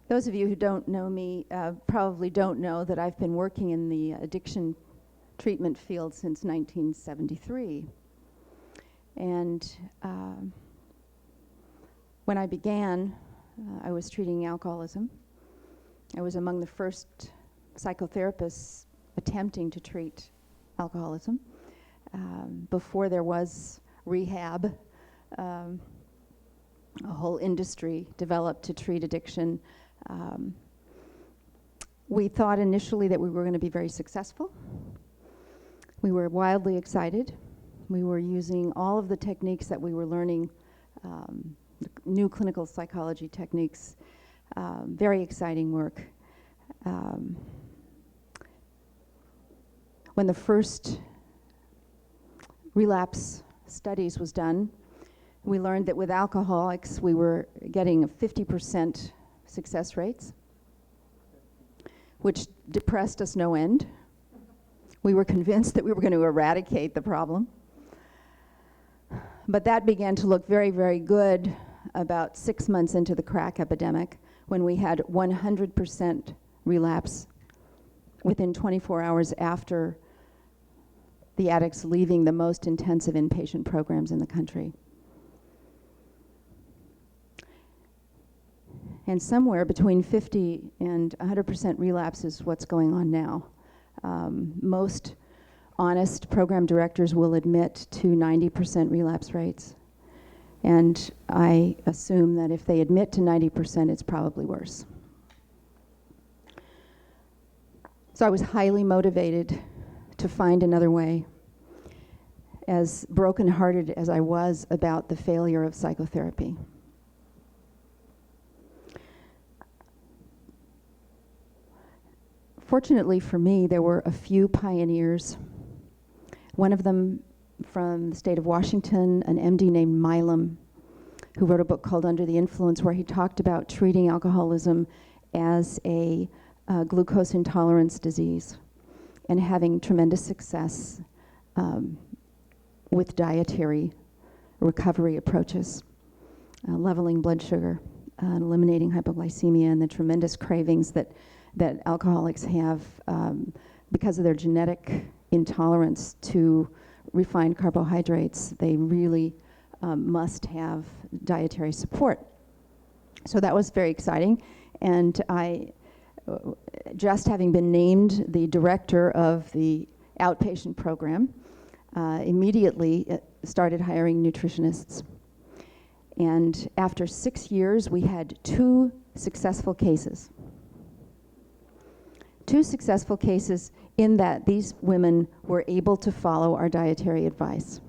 Those of you who don't know me probably don't know that I've been working in the addiction treatment field since 1973. And when I began, I was treating alcoholism. I was among the first psychotherapists attempting to treat alcoholism. Before there was rehab, a whole industry developed to treat addiction. We thought initially that we were going to be very successful. We were wildly excited. We were using all of the techniques that we were learning, new clinical psychology techniques, very exciting work. When the first relapse studies was done, we learned that with alcoholics we were getting 50% success rates, which depressed us no end. We were convinced that we were going to eradicate the problem. But that began to look very, very good about 6 months into the crack epidemic, when we had 100% relapse within 24 hours after the addicts leaving the most intensive inpatient programs in the country. And somewhere between 50 and 100% relapse is what's going on now. Most honest program directors will admit to 90% relapse rates. And I assume that if they admit to 90%, it's probably worse. So I was highly motivated to find another way, as brokenhearted as I was about the failure of psychotherapy. Fortunately for me, there were a few pioneers. One of them from the state of Washington, an MD named Milam, who wrote a book called Under the Influence, where he talked about treating alcoholism as a glucose intolerance disease and having tremendous success with dietary recovery approaches, leveling blood sugar, eliminating hypoglycemia and the tremendous cravings that alcoholics have because of their genetic intolerance to refined carbohydrates. They really must have dietary support. So that was very exciting. And I, just having been named the director of the outpatient program, immediately started hiring nutritionists. And after 6 years, we had 2 successful cases. 2 successful cases in that these women were able to follow our dietary advice.